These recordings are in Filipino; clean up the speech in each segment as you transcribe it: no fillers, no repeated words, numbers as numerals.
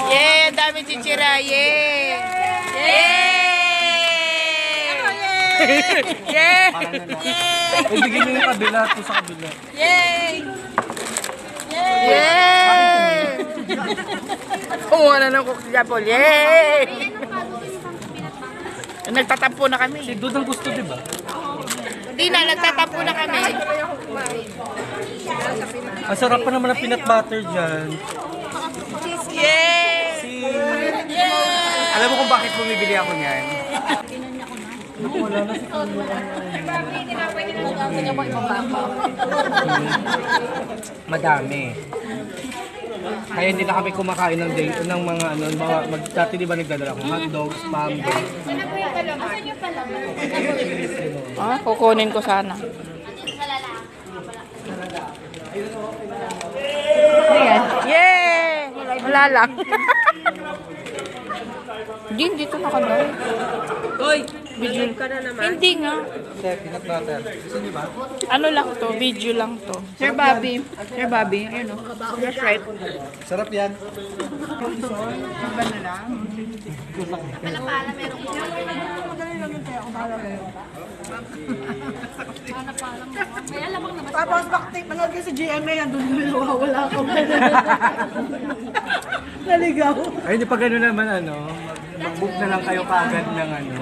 Yay! Ang dami chichira! Yay! Yay! Yay! Ibigay niyo yung kabila to sa kabila. Yay! Yay! Kumuha na ng cookie japol. Yay! Nagtatampo na kami. Si Dudang gusto, di ba? Hindi na, nagtatampo na kami. Ang sarap pa naman ng peanut butter dyan. Yay! Alam mo kung bakit bumibili ako niyan? Wala na si madami. Kaya hindi na kami kumakain ng day, ng mga ano, dati di ba nagdadala ako hotdogs, spam, Ah, kukunin ko sana. Ayan. Yay! Wala lang. Hindi, dito na ka na. Hoy, Video ka na naman. Hindi nga. peanut butter. Gusto niyo ba? Ano lang to, video lang to. Sir Bobby. Sir Bobby, ayun o. That's right. Sarap yan. Iba na lang. Tapos bakit manood ka sa GMA, andun din wala ka. Naligaw. Ay, hindi pa gano'n naman ano. Mag-book na lang kayo kaagad ng ano,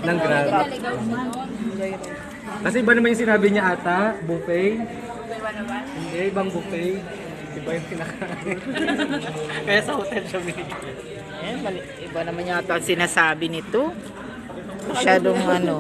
ng Grab. Kasi iba naman yung sinabi niya ata, buffet. Hindi, ibang buffet. Iba yung kinakain. Kaya sa hotel siya binigyan. Iba naman yata ang sinasabi nito. Masyadong ano.